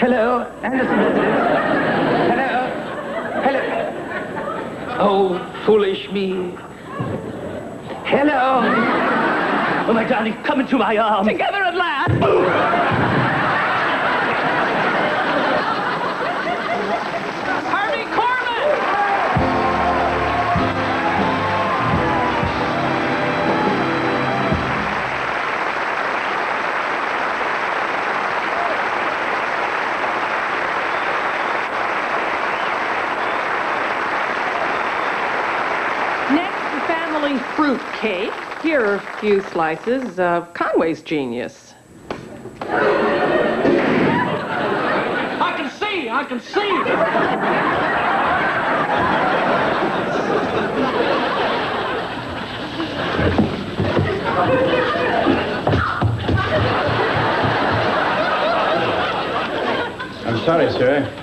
Hello, Anderson business. Hello. Hello. Oh, foolish me. Hello. Oh, my darling, come into my arms. Together at last. Harvey Korman! Next, the family fruit cake. Here are a few slices of Conway's genius. I can see. I'm sorry, sir.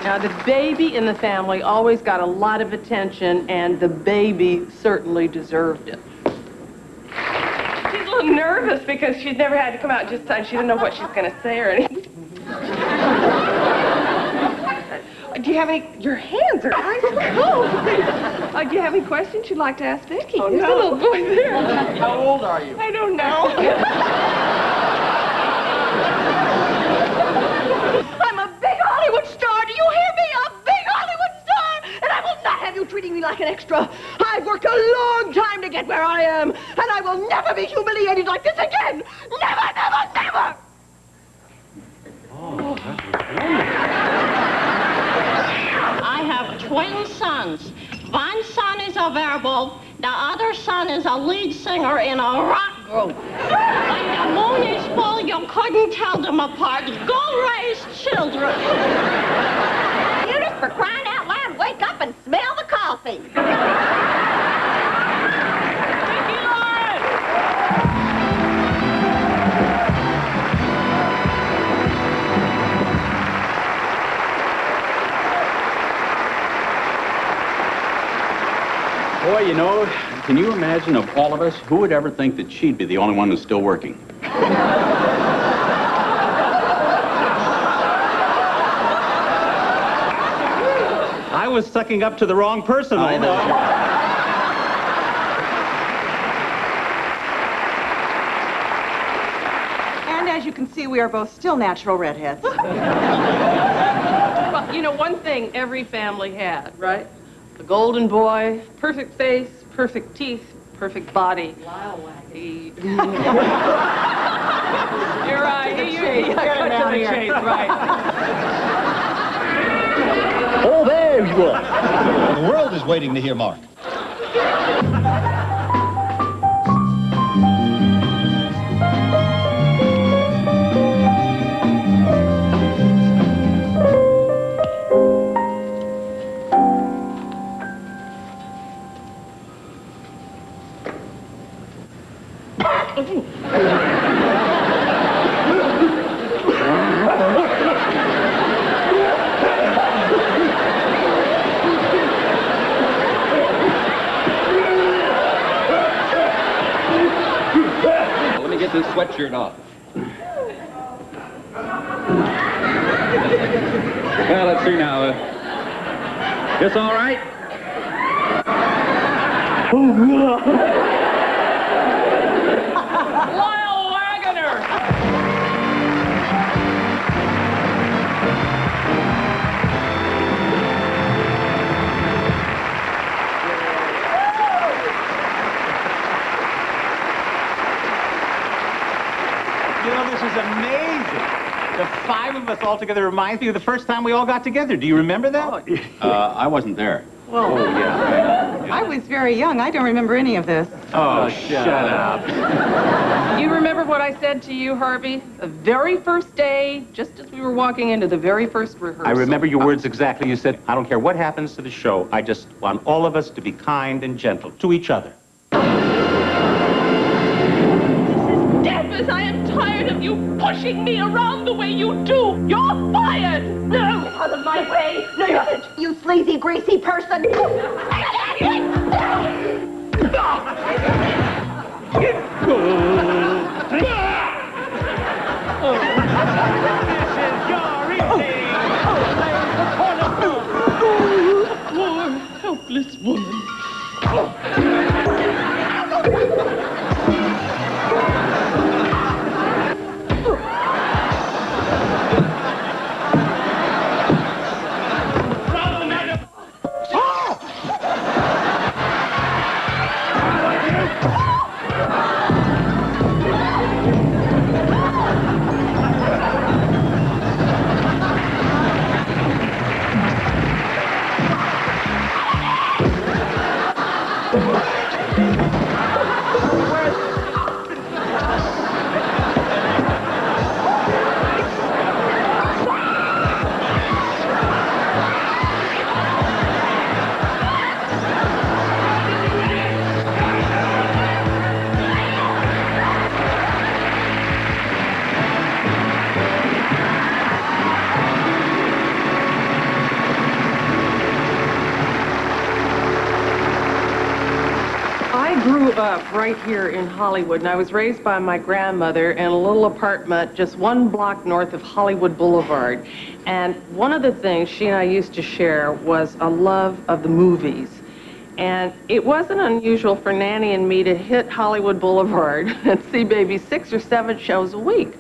Now, the baby in the family always got a lot of attention, and the baby certainly deserved it. She's a little nervous because she's never had to come out just time. She didn't know what she's going to say or anything. Do you have any... Your hands are ice cold. Do you have any questions you'd like to ask Vicki? Oh, There's no. a little boy there. How old are you? I don't know. I'm a big Hollywood star. Do you hear me? A big Hollywood star. And I will not have you treating me like an extra. I've worked a long time to get where I am. And I will never be humiliated like this again. Never, never, never. Oh, that was I have twin sons. One son is a variable. The other son is a lead singer in a rock group. When the moon is full, you couldn't tell them apart. Go raise children. Eunice, for crying out loud, wake up and smell the coffee. Boy, you know, can you imagine of all of us, who would ever think that she'd be the only one who's still working? I was sucking up to the wrong person. I know. And as you can see, we are both still natural redheads. Well, you know, one thing every family had, right? The golden boy, perfect face, perfect teeth, perfect body. Wow, Wacky. You're right. You're cut to the chase, right. Oh, there you are. The world is waiting to hear Mark. Let me get this sweatshirt off. Well, let's see now. This all right? You know, this is amazing. The 5 of us all together reminds me of the first time we all got together. Do you remember that? I wasn't there. Well, yeah. I was very young. I don't remember any of this. Oh, shut up. You remember what I said to you, Harvey? The very first day, just as we were walking into the very first rehearsal. I remember your words exactly. You said, I don't care what happens to the show. I just want all of us to be kind and gentle to each other. Davis, I am tired of you pushing me around the way you do. You're fired. No, out of my way. No, you haven't, you sleazy, greasy person. Poor, helpless woman. I grew up right here in Hollywood, and I was raised by my grandmother in a little apartment just 1 block north of Hollywood Boulevard. And one of the things she and I used to share was a love of the movies. And it wasn't unusual for Nanny and me to hit Hollywood Boulevard and see maybe 6 or 7 shows a week.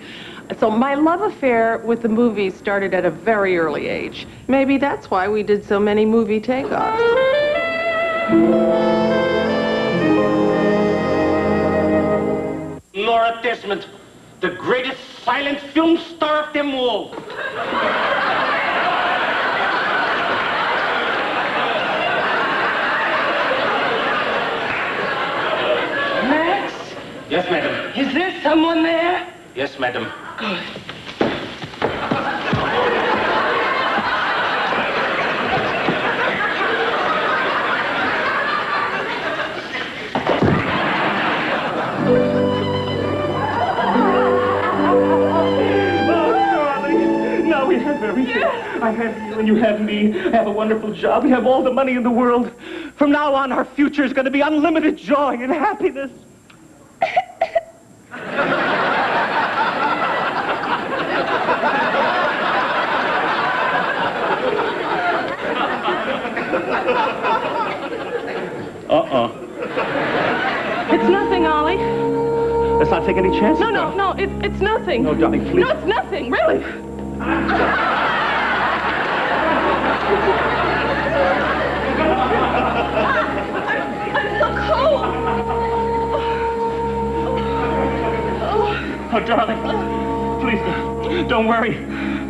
So my love affair with the movies started at a very early age. Maybe that's why we did so many movie takeoffs. Nora Desmond, the greatest silent film star of them all. Max, Yes, madam. is there someone there? Yes, madam. Good. Now we have everything. I have you and you have me. I have a wonderful job. We have all the money in the world. From now on, our future is going to be unlimited joy and happiness. It's nothing, Ollie. Let's not take any chances. No, it's nothing. No, darling, please. No, it's nothing, really. I'm so cold. Oh, darling, please, don't worry.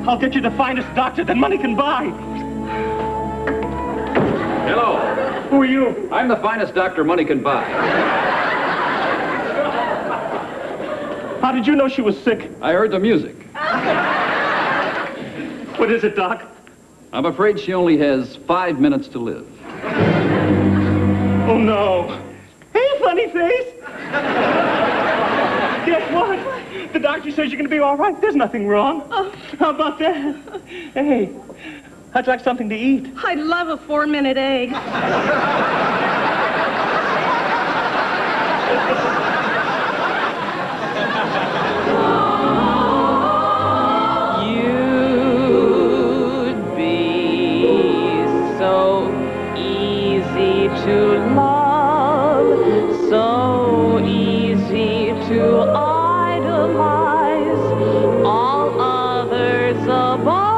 I'll get you the finest doctor that money can buy. Hello. Who are you? I'm the finest doctor money can buy. How did you know she was sick? I heard the music. What is it, Doc? I'm afraid she only has 5 minutes to live. Oh, no. Hey, funny face. Guess what? The doctor says you're going to be all right. There's nothing wrong. How about that? Hey, I'd like something to eat. I love a 4-minute egg. You'd be so easy to love, so easy to idolize, all others above,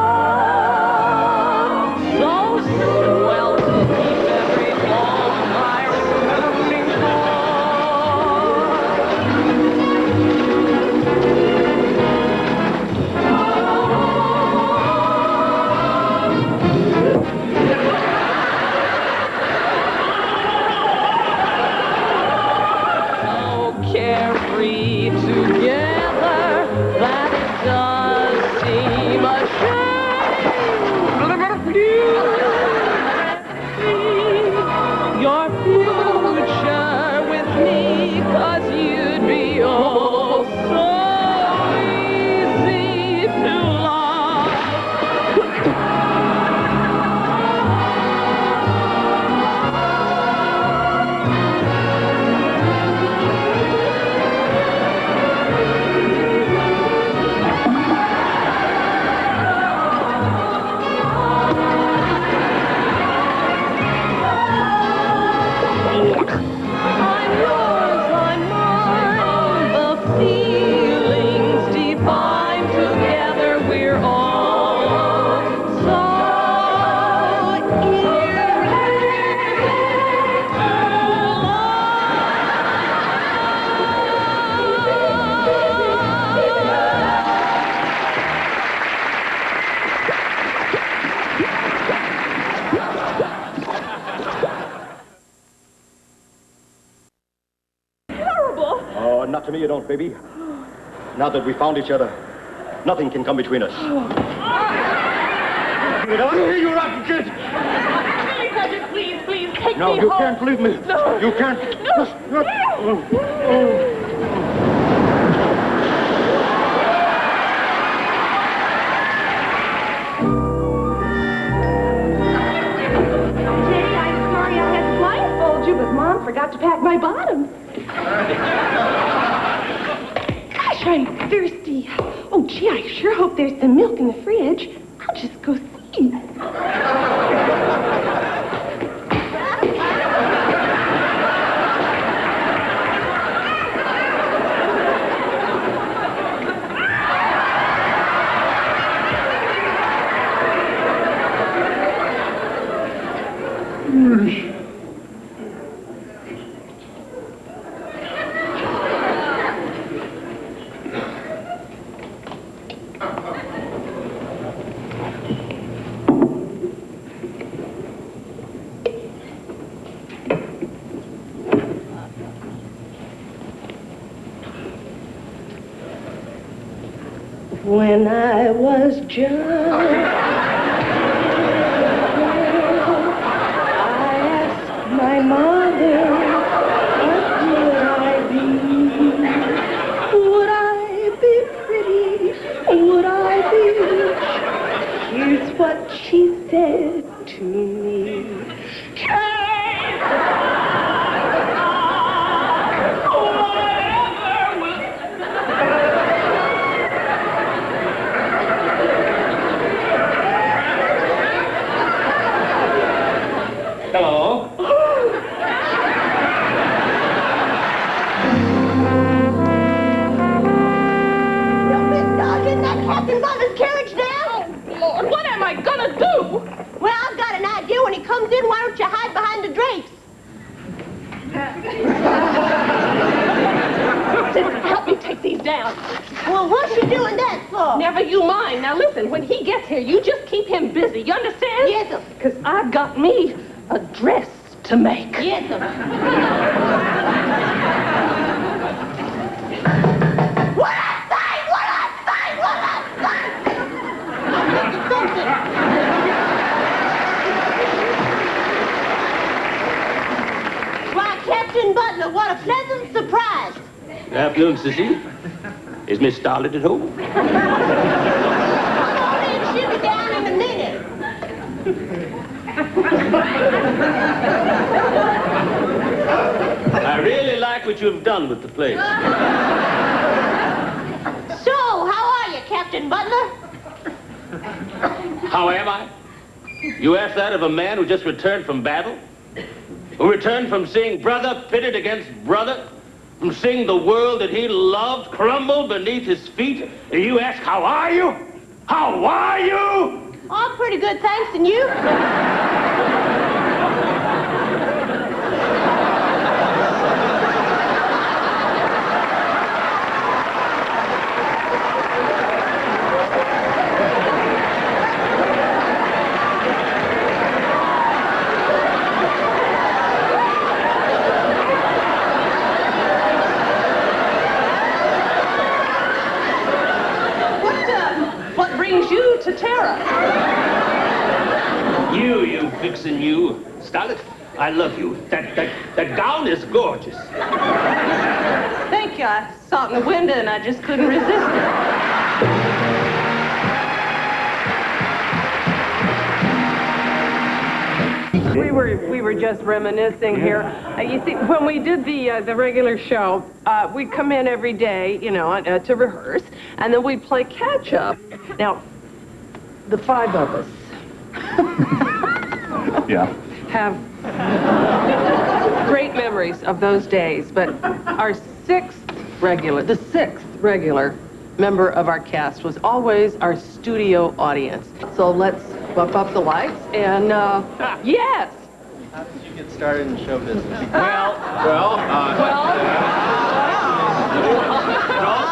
so swell to keep every ball not to me you don't, baby. Now that we found each other, nothing can come between us. Get out of here, you rotten kid! Billy Cudgett, please, please, take No, me you home. can't leave me. No. You can't. Mom forgot to pack my bottom. Gosh, I'm thirsty. Oh, gee, I sure hope there's some milk in the fridge. I'll just go see. When I was young, I asked my mother, what would I be? Would I be pretty? Would I be rich? Here's what she said to me. Hello. Isn't that Captain Butler's carriage now? Lord, what am I gonna do? Well, I've got an idea. When he comes in, why don't you hide behind the drapes? Help me take these down. Well, what's she doing that for? Never you mind. Now listen, when he gets here, you just keep him busy. You understand? Yes, sir. Because I got me a dress to make. Yes, sir. What I say? What I say? What I say? Why, Captain Butler, what a pleasant surprise. Good afternoon, Sissy. Is Miss Starlet at home? Come on in, she'll be down in a minute. I really like what you've done with the place. So, how are you, Captain Butler? How am I? You ask that of a man who just returned from battle? Who returned from seeing brother pitted against brother? From seeing the world that he loved crumble beneath his feet? And you ask, how are you? How are you? Oh, I'm pretty good, thanks, and you? What brings you to Terra? You vixen, you. Starlet, I love you. That gown is gorgeous. Thank you. I saw it in the window and I just couldn't resist it. We were just reminiscing here. You see, when we did the regular show, we'd come in every day, you know, to rehearse, and then we'd play catch up. Now, the five of us Yeah. have great memories of those days, but the sixth regular member of our cast was always our studio audience. So let's buff up the lights and, yes! How did you get started in show business? It all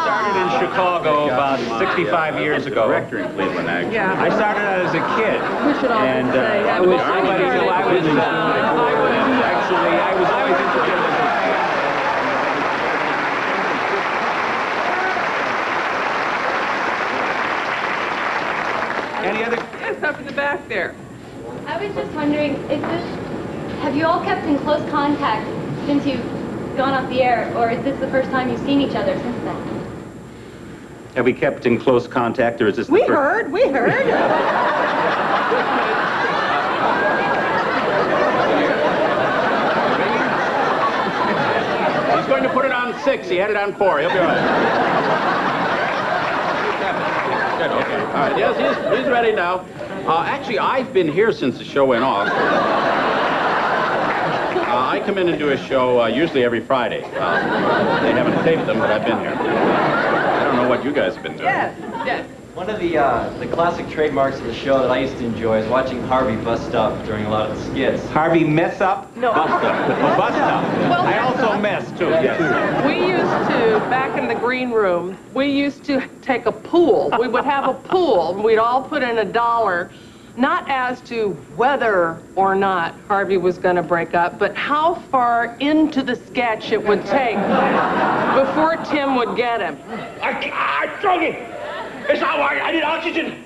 started in Chicago about 65ve years ago. Director in Cleveland, actually. Yeah. I started out as a kid. We should all And say that. I was always interested in back there. I was just wondering, have you all kept in close contact since you've gone off the air, or is this the first time you've seen each other since then? Have we kept in close contact, or is this the first... We heard. He's going to put it on 6. He had it on 4. He'll be all right. Good, okay. All right, yes, he's ready now. Actually, I've been here since the show went off. I come in and do a show usually every Friday. They haven't taped them, but I've been here. I don't know what you guys have been doing. Yes. One of the classic trademarks of the show that I used to enjoy is watching Harvey bust up during a lot of the skits. Harvey mess up? No. Bust up. Oh, bust up. Well, I also mess, too, yes. We used to, back in the green room, we used to take a pool. We would have a pool, and we'd all put in $1, not as to whether or not Harvey was going to break up, but how far into the sketch it would take before Tim would get him. I'm choking. It's not right. I need oxygen.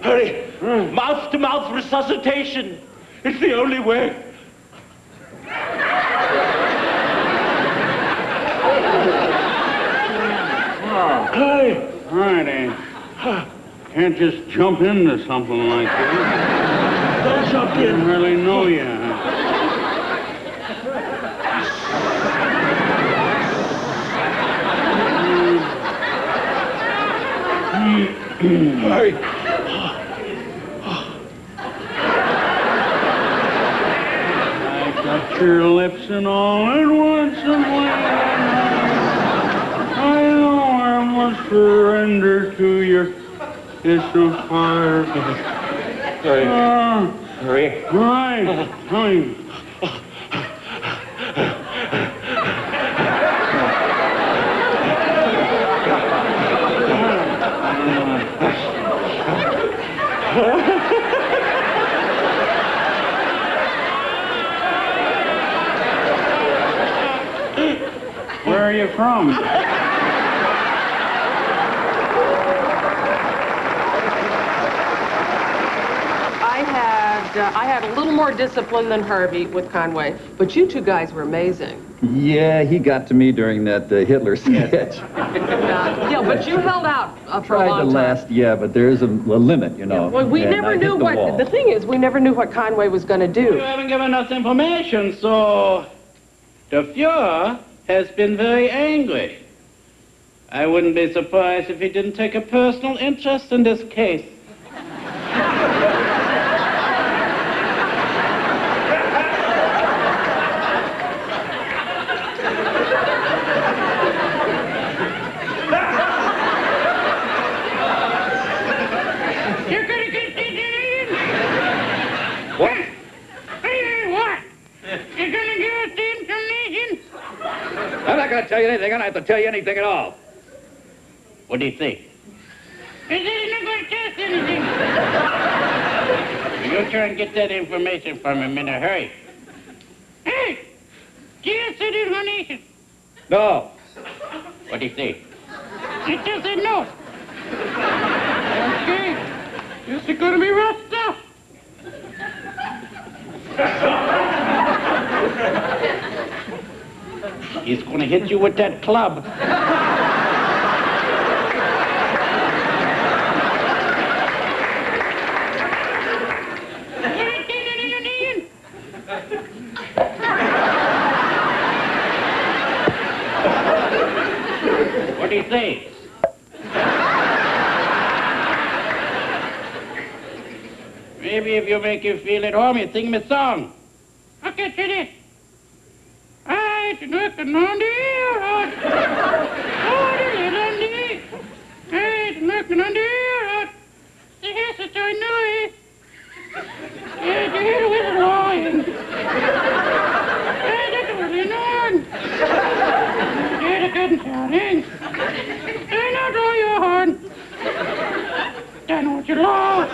Hurry. Mouth-to-mouth resuscitation. It's the only way. Hey. All right, Ann. Can't just jump into something like that. Don't jump in. I don't really know you. Hurry. I got your lips and all at once and I know I must surrender to your kiss of fire. Hurry. Hurry. Right. Hurry. Where are you from? I had a little more discipline than Harvey with Conway, but you two guys were amazing. Yeah, he got to me during that Hitler sketch. Yeah, but you held out for a long time. Tried to last, yeah, but there is a limit, you know. Yeah, well, we and never I hit knew the what, wall. the thing is, we never knew what Conway was going to do. You haven't given us information, so the Fuhrer has been very angry. I wouldn't be surprised if he didn't take a personal interest in this case. I'm not going to tell you anything. I don't have to tell you anything at all. What do you think? He said he's not going to tell us anything. You try and get that information from him in a hurry. Hey, Jill said he's going to eat it. No. What do you think? He just said no. Okay. This is going to be rough stuff. He's going to hit you with that club. What do you think? Maybe if you make you feel at home, you sing me a song. Okay, Teddy. I'm looking on the air. Oh, the little knee. I'm looking on the air. The hair's a toy noise. Yeah, the hair was lying. Yeah, that's what you're on. Yeah, the good sounding. And I'll draw your horn. Then what you love.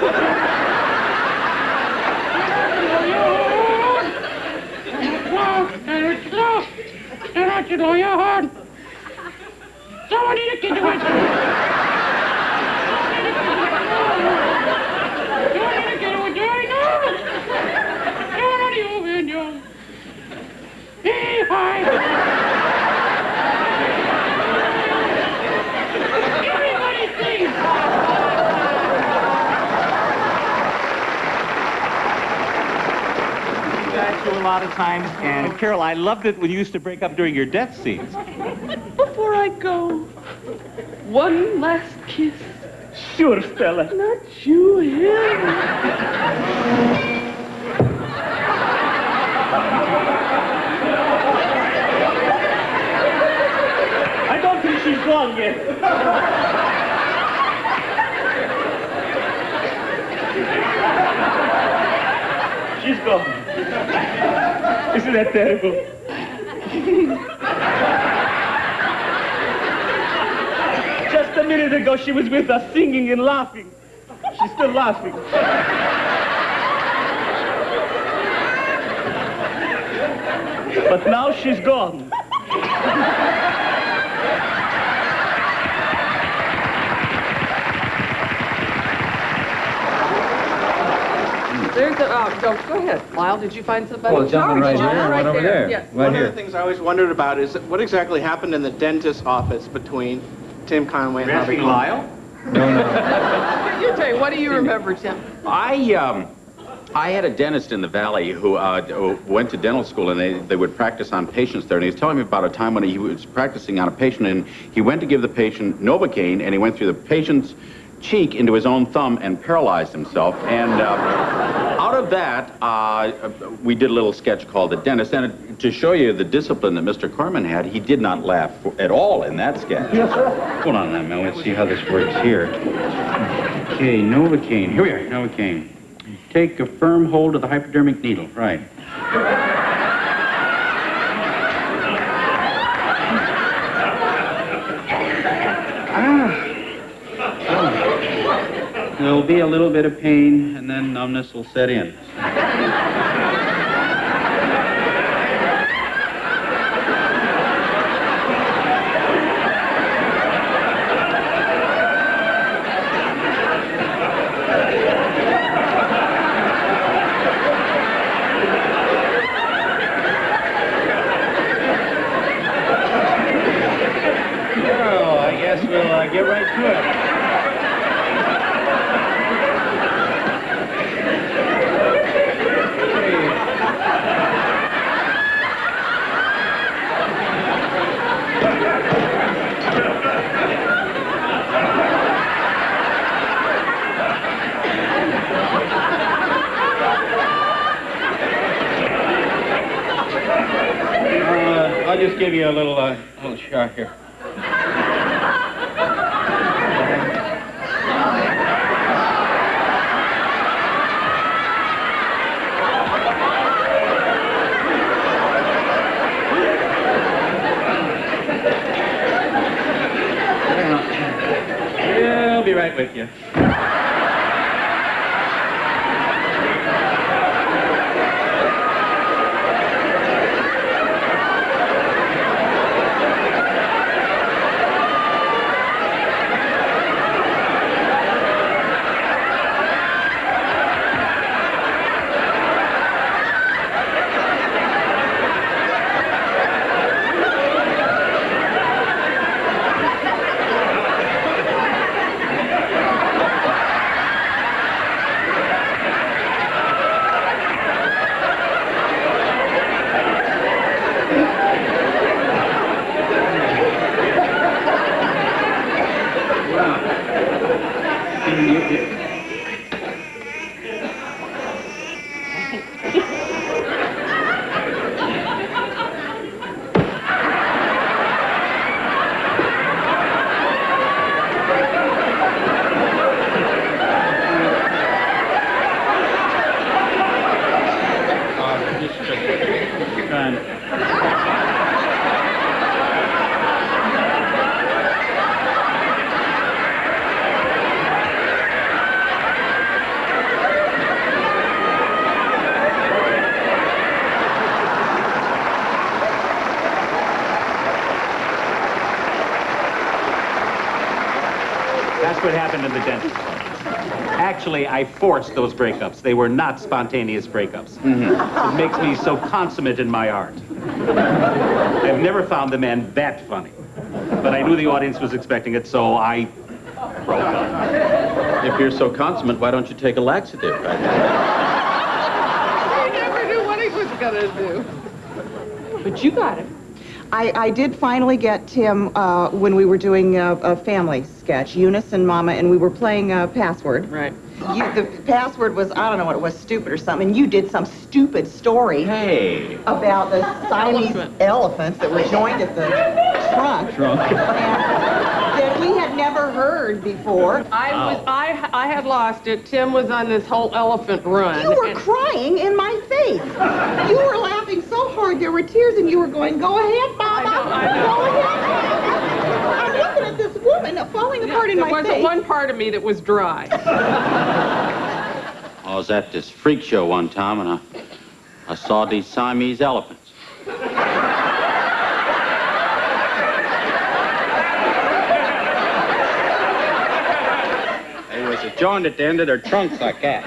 Don't you know your horn? Someone need to get you with you. lot of times, and Carol, I loved it when you used to break up during your death scenes. Before I go, one last kiss. Sure, Stella. Not you, him. I don't think she's gone yet. She's gone. Isn't that terrible? Just a minute ago, she was with us singing and laughing. She's still laughing. But now she's gone. There's a, go ahead. Lyle, did you find somebody? Well, jumping right here, right over there. Yeah. Right One here. of the things I always wondered about is what exactly happened in the dentist's office between Tim Conway and Harvey Korman. Lyle? No. You tell you, what do you remember, Tim? I had a dentist in the Valley who went to dental school, and they would practice on patients there. And he was telling me about a time when he was practicing on a patient, and he went to give the patient Novocaine, and he went through the patient's cheek into his own thumb and paralyzed himself. And out of that, we did a little sketch called The Dentist. And to show you the discipline that Mr. Corman had, he did not laugh at all in that sketch. Hold on a minute, Mel. Let's see how this works here. Okay, Novocaine. Here we are, Novocaine. Take a firm hold of the hypodermic needle. Right. There'll be a little bit of pain, and then numbness will set in. Well, I guess we'll get right to it. I'll just give you a little shot here. Yeah, I'll be right with you. That's what happened in the dentist. Actually, I forced those breakups. They were not spontaneous breakups. It makes me so consummate in my art. I've never found the man that funny. But I knew the audience was expecting it, so I broke up. If you're so consummate, why don't you take a laxative? I never knew what he was gonna do? But you got it. I did finally get Tim when we were doing a family sketch, Eunice and Mama, and we were playing Password. Right. The password was, I don't know what it was, stupid or something, and you did some stupid story about the Siamese elephants that were joined at the trunk. And that we had never heard before. I had lost it. Tim was on this whole elephant run. You were crying in my face. You were laughing so hard there were tears, and you were going, "Go ahead, Mama. Go ahead." I'm looking at this woman falling apart in my face. There wasn't one part of me that was dry. I was at this freak show one time, and I saw these Siamese elephants. There was a joint at the end of their trunks like that.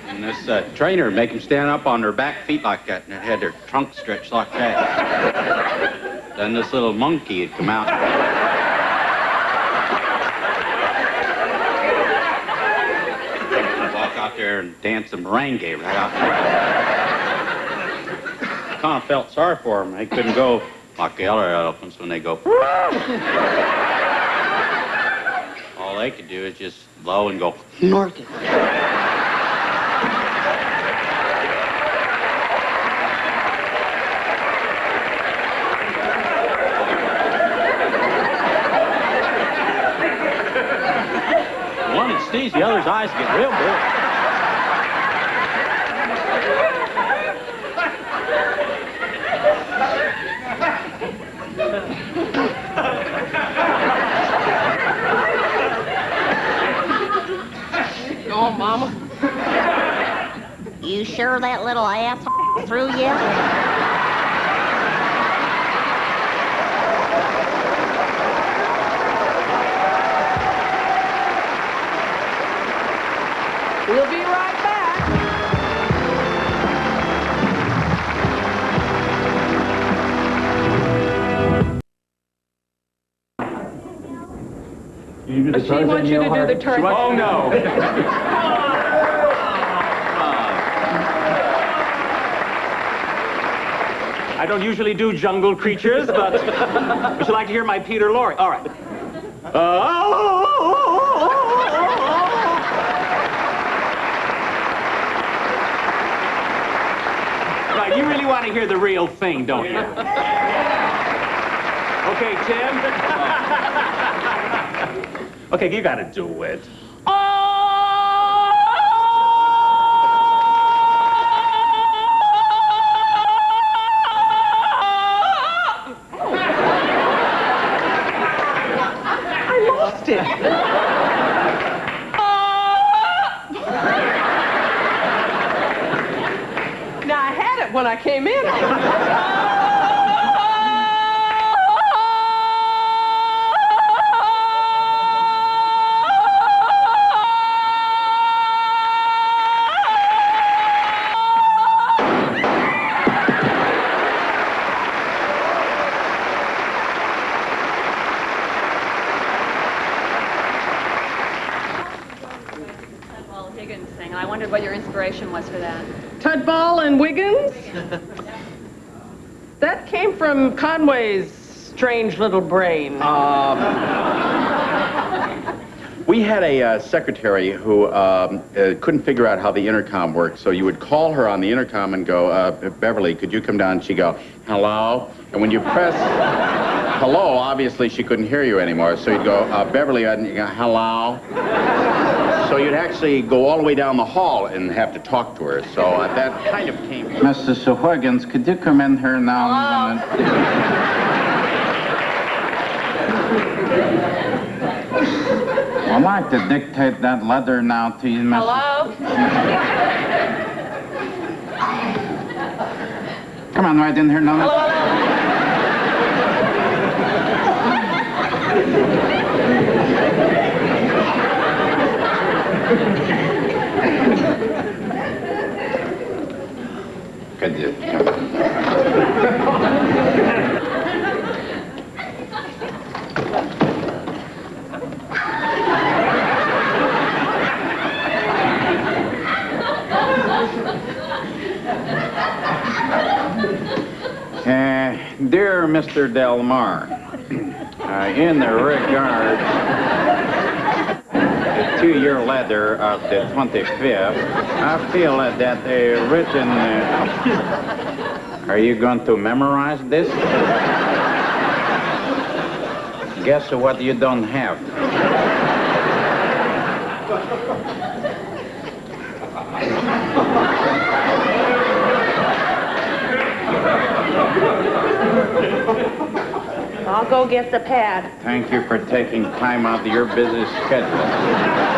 And this trainer would make them stand up on their back feet like that, and it had their trunk stretched like that. Then this little monkey would come out. Out there and dance some merengue right out there. Kind of felt sorry for them. They couldn't go like the other elephants when they go. All they could do is just blow and go north. One that sneezes, the other's eyes get real big. Oh, Mama. You sure that little ass through yet? We'll be right back. She wants you to do the turn. Oh, no. I don't usually do jungle creatures, but would you like to hear my Peter Lorre? All right. Right, you really want to hear the real thing, don't you? Okay, Tim. Okay, you gotta do it. I lost it. Now, I had it when I came in. I wondered what your inspiration was for that. Tudball and Wiggins? That came from Conway's strange little brain. We had a secretary who couldn't figure out how the intercom worked, so you would call her on the intercom and go, Beverly, could you come down? And she'd go, hello? And when you press hello, obviously she couldn't hear you anymore, so you'd go, Beverly, and you go, hello? So you'd actually go all the way down the hall and have to talk to her, so that kind of came... Mrs. Huygens, could you come in here now? I'd like to dictate that letter now to you, Mrs. Hello? Come on, right in here now. Hello? Could you come? Dear Mr. Delmar, in regards to your letter of the 25th, I feel that a written... Are you going to memorize this? Guess what you don't have? I'll go get the pad. Thank you for taking time out of your busy schedule.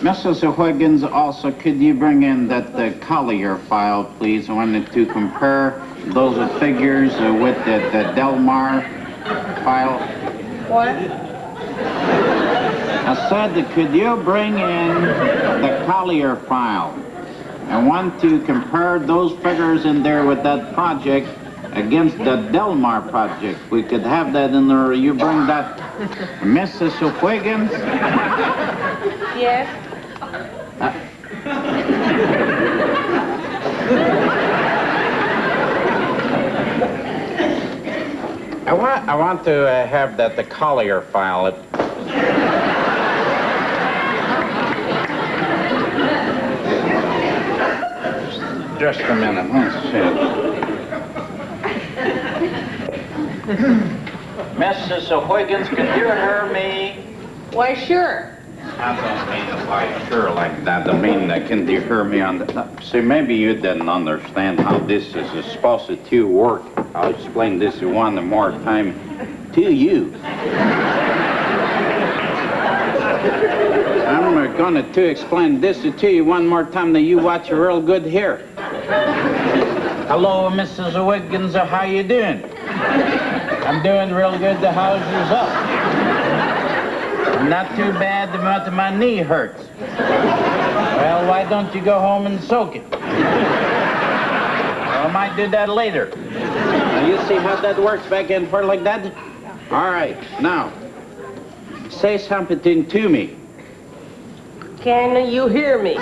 Mrs. Huygens, also, could you bring in the Collier file, please? I wanted to compare those figures with the Delmar file. What? I said, could you bring in the Collier file? I want to compare those figures in there with that project against the Delmar project. We could have that in there. You bring that, Mrs. Huygens? Yes? I want to have the Collier file. Just a minute, let's see. Mrs. Huygens, can you hear me? Why, sure. I don't mean like sure like that. I mean, can you hear me on the... See, maybe you didn't understand how this is supposed to work. I'll explain this one more time to you. I'm going to explain this to you one more time that you watch it real good here. Hello, Mrs. Huygens. How you doing? I'm doing real good. How's yourself? Not too bad, but my knee hurts. Well, why don't you go home and soak it? I might do that later. Now, you see how that works back and forth like that? All right, now, say something to me. Can you hear me?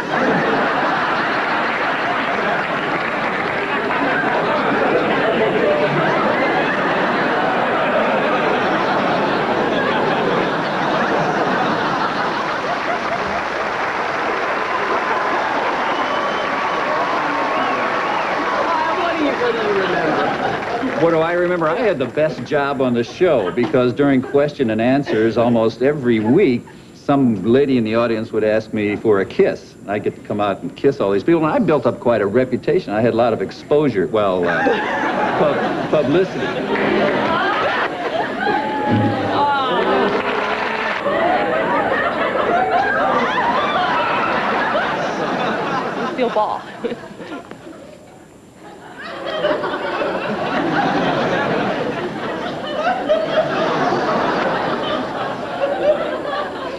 What do I remember? I had the best job on the show because during question and answers almost every week, some lady in the audience would ask me for a kiss. I get to come out and kiss all these people, and I built up quite a reputation. I had a lot of exposure, well, publicity. Steel ball.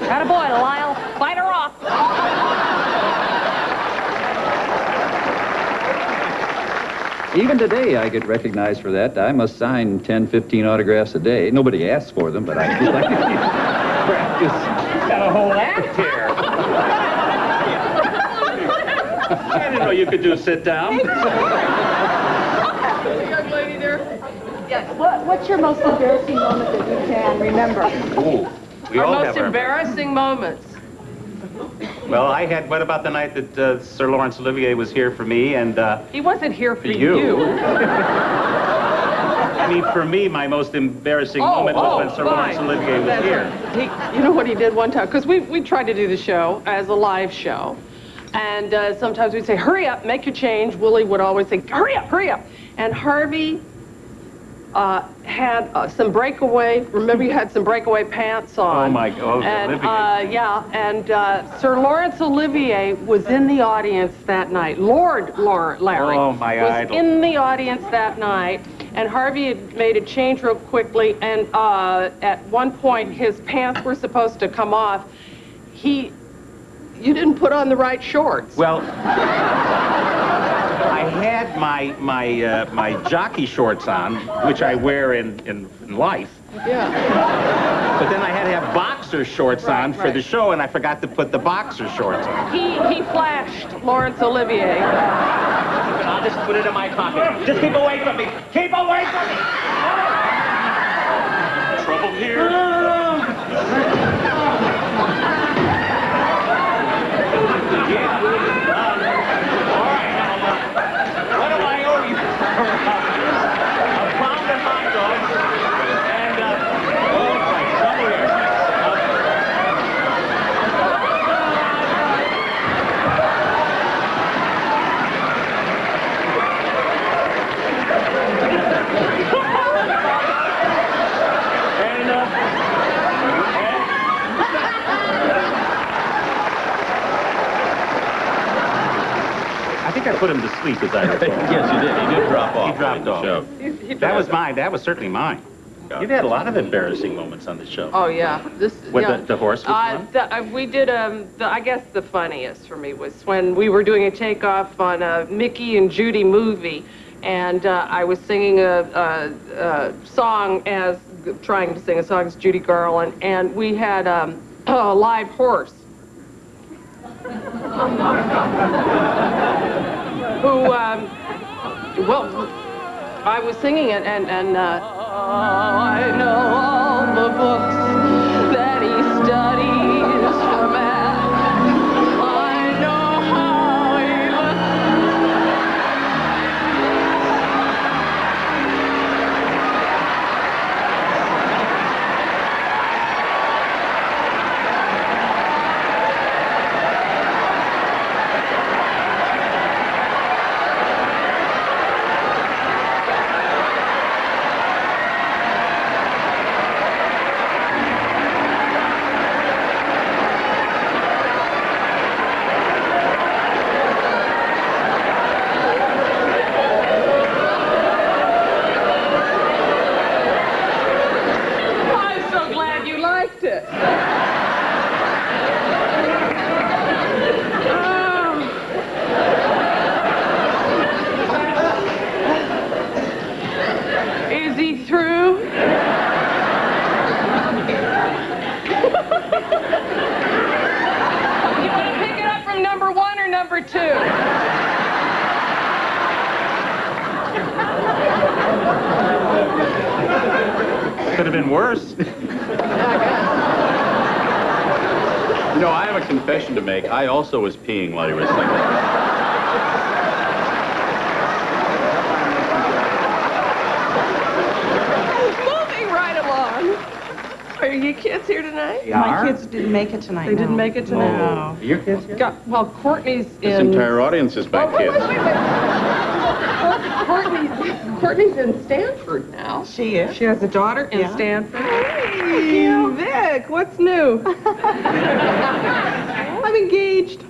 Attaboy, Lyle. Fight her off. Even today, I get recognized for that. I must sign 10, 15 autographs a day. Nobody asks for them, but I just like to practice. Got a whole act here. I didn't know you could do sit down. The young lady there. Yes. What's your most embarrassing moment that you can remember? Ooh, we all Our have most embarrassing moments. Well, I had, what about the night that Sir Laurence Olivier was here for me and... He wasn't here for you. I mean, for me, my most embarrassing moment was when Sir Laurence Olivier was here. You know what he did one time? Because we tried to do the show as a live show. And sometimes we'd say, hurry up, make your change. Willie would always say, hurry up, hurry up. And Harvey had some breakaway, remember you had some breakaway pants on. Oh my God, and, Olivier. yeah, and Sir Laurence Olivier was in the audience that night. Larry Oh, my was idol. in the audience that night, and Harvey had made a change real quickly, and at one point his pants were supposed to come off. You didn't put on the right shorts. Well, I had my jockey shorts on, which I wear in life. Yeah. But then I had to have boxers boxer shorts on for the show, and I forgot to put the boxer shorts on. He flashed Laurence Olivier. I'll just put it in my pocket. Just keep away from me. Keep away from me. Trouble here? All right, now, what do I owe you? A pound of hot dogs and, oh, my trouble here. I think I put him to sleep, as I recall. Yes, you did. He did drop off. He dropped off. That was mine. That was certainly mine. You've had a lot of embarrassing moments on the show. Oh, yeah. The horse was one? We did, I guess the funniest for me was when we were doing a takeoff on a Mickey and Judy movie, and I was singing a song trying to sing a song as Judy Garland, and we had a live horse. Who, well, I was singing it, and I know all the books that he studies for math. I know how he Could have been worse. You know, I have a confession to make. I also was peeing while you were singing. Moving right along. Are your kids here tonight? My kids didn't make it tonight. They didn't make it tonight? No. Your kids here? Well, Courtney's This in... entire audience is my kids. Courtney's in Stanford now. She is? She has a daughter in Stanford. Hey, Vic, what's new? I'm engaged.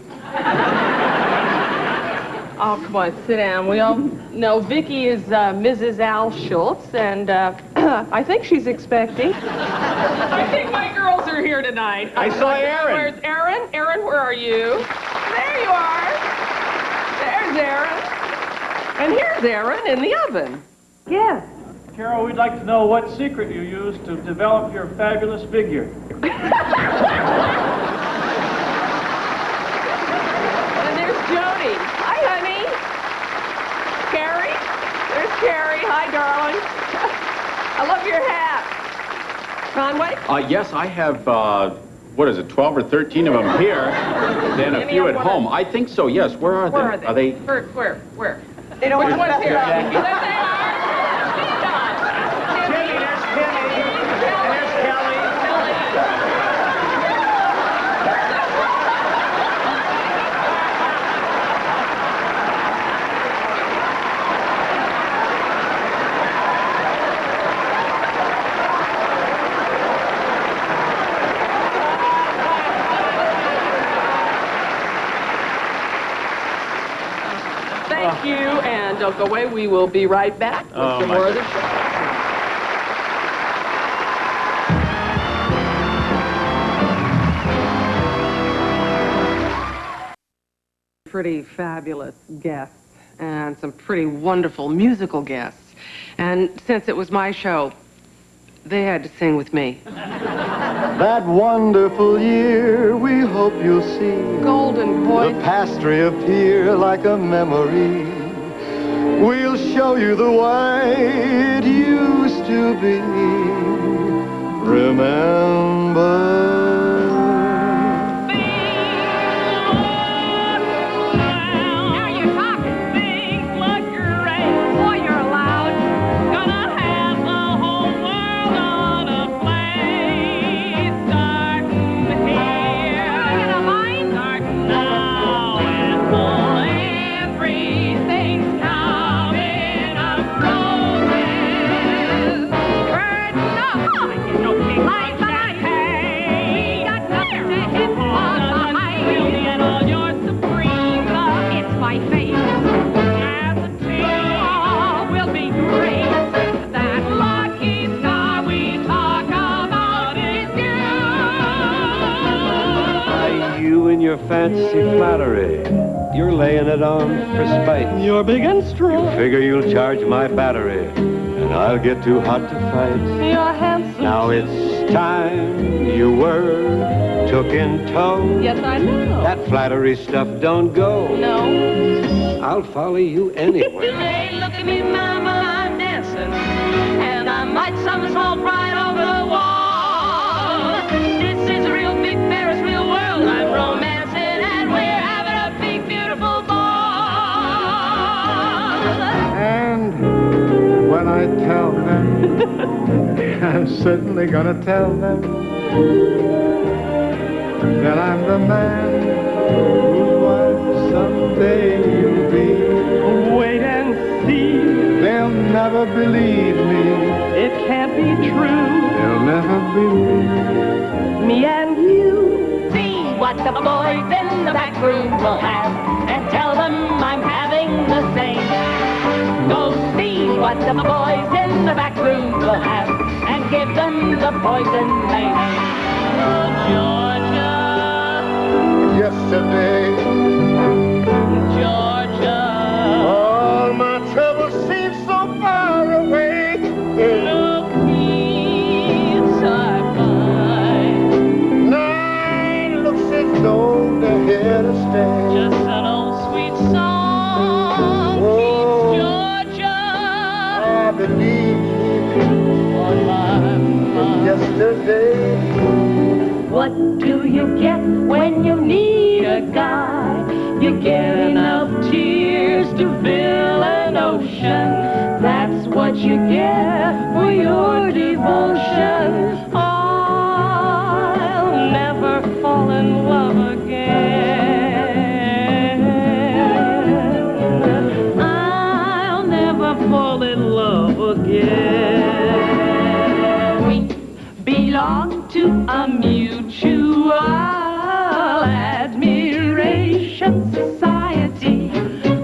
Oh, come on, sit down. We all know Vicki is Mrs. Al Schultz, and I think she's expecting. I think my girls are here tonight. I saw Aaron. Where's Aaron? Aaron, where are you? There you are. There's Aaron. And here's Aaron in the oven. Yes. Carol, we'd like to know what secret you used to develop your fabulous figure. And there's Jody. Hi, honey. Carrie. There's Carrie. Hi, darling. I love your hat. Conway? Yes, I have, what is it, 12 or 13 of them here, then a few at home. I think so, yes. Where are they? Where are they? Where? They don't Which want one's to here? here. There they are. Timmy, there's Timmy. And there's Kelly. Thank you, and don't go away. We will be right back with some more of the show. Pretty fabulous guests and some pretty wonderful musical guests. And since it was my show, they had to sing with me. That wonderful year we hope you'll see. Golden voice. The past reappear like a memory. We'll show you the way it used to be. Remember. Now you're talking. Things look great. Boy, you're loud. Gonna have the whole world on a play. Starting here. Starting a mine. Starting now. And full everything's coming up roses. Curtain up. You know, big lights on champagne. We got nothing to hit on behind. And all your supreme love. It's my face. As a team, we'll be great. That lucky star we talk about is you. You and your fancy flattery, you're laying it on for spite. You're big and strong. You figure you'll charge my battery, and I'll get too hot to fight. You're handsome. Now it's time you were took in tow. Yes, I know. That flattery stuff don't go. No. I'll follow you anywhere. Hey, look at me, mama, I'm dancing. And I might somersault right over the wall. This is a real big Ferris wheel world. I'm romancing and we're having a big, beautiful ball. And when I tell them, I'm certainly gonna tell them that I'm the man whose wife someday you'll be. Wait and see. They'll never believe me. It can't be true. They'll never believe Me and you. See what the boys in the back room will have and tell them I'm having the same. Go see what the boys in the back room will have and give them the poison name. Oh, Georgia, yesterday. Georgia. All my troubles seem so far away. Look, peace I find. Night looks as though they're here to stay. Just an old sweet song. Oh, Georgia. I believe On my mind. yesterday. What do you get when you need a guy? You get enough tears to fill an ocean. That's what you get for your devotion. I'll never fall in love again. I'll never fall in love again. We belong to a mutual admiration society.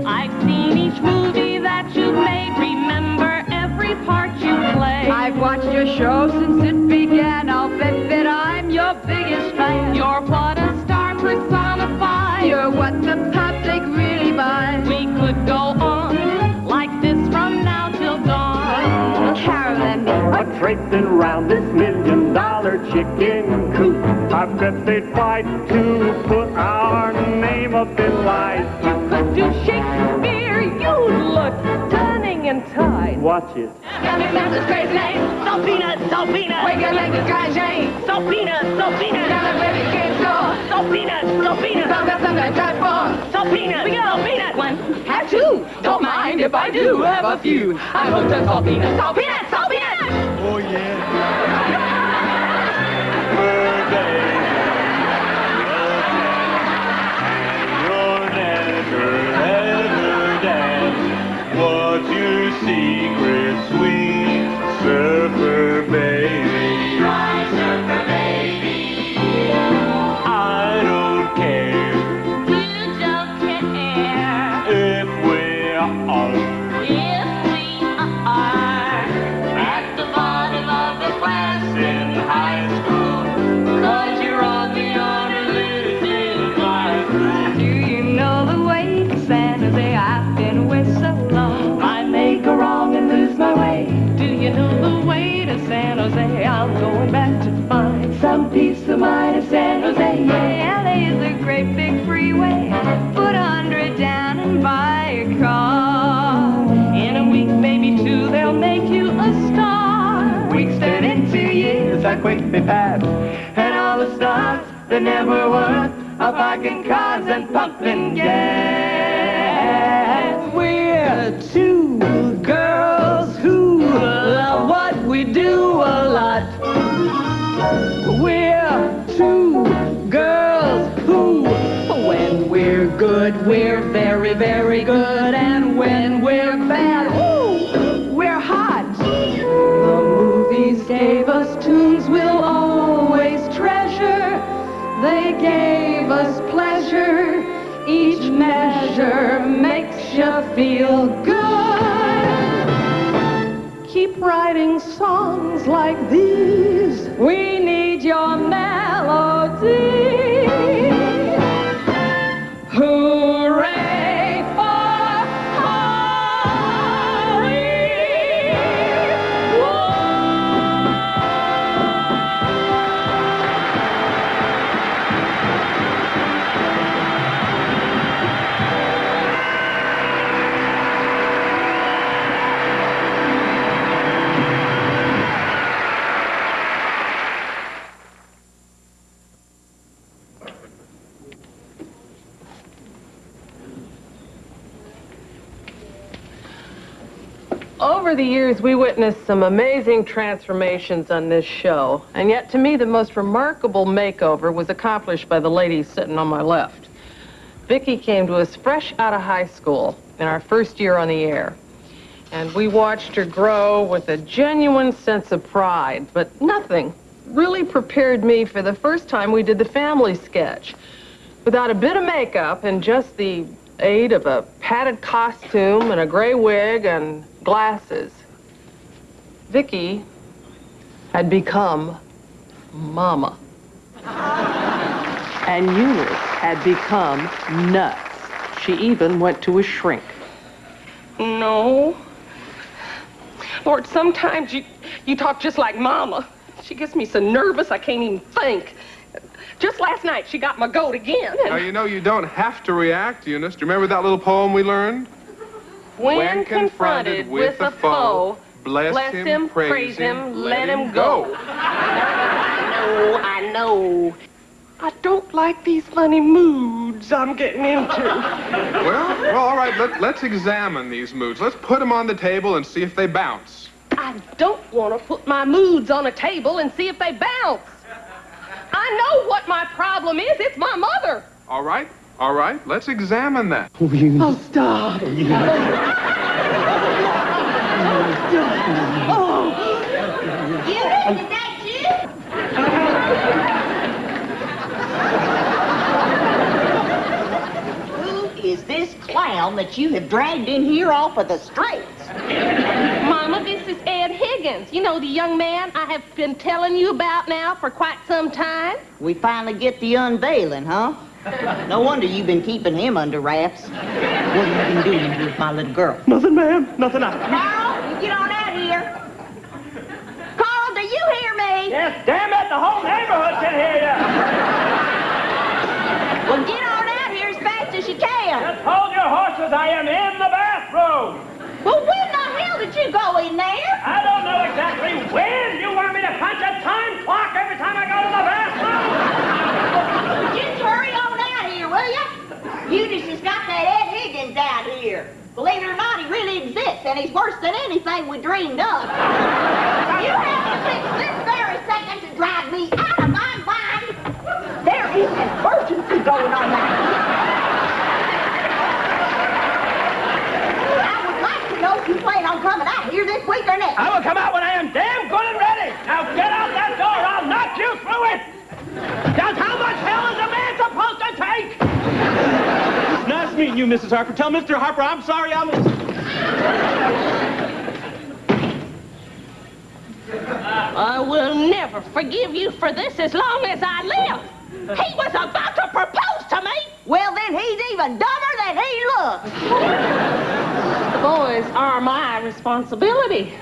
I've seen each movie that you've made, remember every part you play. I've watched your show since it began. I'll bet that I'm your biggest fan. You're what a star personifies. You're what the public really buys. We could go on like this from now till dawn. Carol and me. A traipsing round this $1,000,000 chicken coop. I bet they'd fight to put our name up in lights. You could do Shakespeare. You'd look stunning in ties. Watch it. That's a crazy name. Salt peanuts, salt peanuts. Wake up like the sky change. Salt peanuts, salt peanuts. Down the baby game store. Salt peanuts, salt peanuts. Something to try for. Salt peanuts, salt peanuts. One, have two. Don't mind if I do have a few. I'm hooked on salt peanuts. Salt peanuts, salt peanuts. Oh, yeah. What's your secret, sweet surfer baby? Dry surfer baby. I don't care You don't care if we are if we are at the bottom of the class in high school. 'cause you're on the honor list in my group. Do you know the way to San Jose? I've been away so long. I may go wrong and lose my way. Do you know the way to San Jose? I'm going back to find some peace. that quickly pass. And all the stunts that never worth of parking cars and pumping gas. We're two girls who love what we do a lot. We're two girls who, when we're good, we're very, very good. And when we're bad, ooh, we're hot. The movies gave us tunes we'll always treasure. They gave us pleasure. Each measure makes you feel good. Keep writing songs like these. We need your melody. Hooray for Over the years, we witnessed some amazing transformations on this show, and yet to me, the most remarkable makeover was accomplished by the lady sitting on my left. Vicki came to us fresh out of high school in our first year on the air, and we watched her grow with a genuine sense of pride, but nothing really prepared me for the first time we did the family sketch. Without a bit of makeup and just the aid of a padded costume and a gray wig and glasses, Vicki had become Mama. And Eunice had become nuts. She even went to a shrink. No. Lord, sometimes you talk just like Mama. She gets me so nervous I can't even think. Just last night, she got my goat again. Now, you know, you don't have to react, Eunice. Do you remember that little poem we learned? When confronted with a foe, bless him, praise him, let him go. I know. I don't like these funny moods I'm getting into. Well, all right, let's examine these moods. Let's put them on the table and see if they bounce. I don't want to put my moods on a table and see if they bounce. I know what my problem is. It's my mother. All right, let's examine that. Oh, stop. Oh. Eunice, is that you? Who is this clown that you have dragged in here off of the streets? Mama, this is Ed Higgins. You know, the young man I have been telling you about now for quite some time. We finally get the unveiling, huh? No wonder you've been keeping him under wraps. What have you been doing here with my little girl? Nothing, ma'am. Nothing. Carl, you get on out here. Carl, do you hear me? Yes, damn it, the whole neighborhood can hear you. Well, get on out here as fast as you can. Just hold your horses. I am in the bathroom. Well, when the hell did you go in there? I don't know exactly when. You want me to punch a time clock every time I go to the bathroom? Just hurry on out here, will you? Eunice has got that Ed Higgins out here. Believe it or not, he really exists, and he's worse than anything we dreamed of. You have to fix this very second to drive me out of my mind. There is an urgency going on now. Know if you plan on coming out here this week or next. I will come out when I am damn good and ready. Now get out that door. I'll knock you through it. Just how much hell is a man supposed to take? Nice meeting you, Mrs. Harper. Tell Mr. Harper I'm sorry I'm... I will never forgive you for this as long as I live. He was about to propose to me. Well, then he's even dumber than he looks. The boys are my responsibility.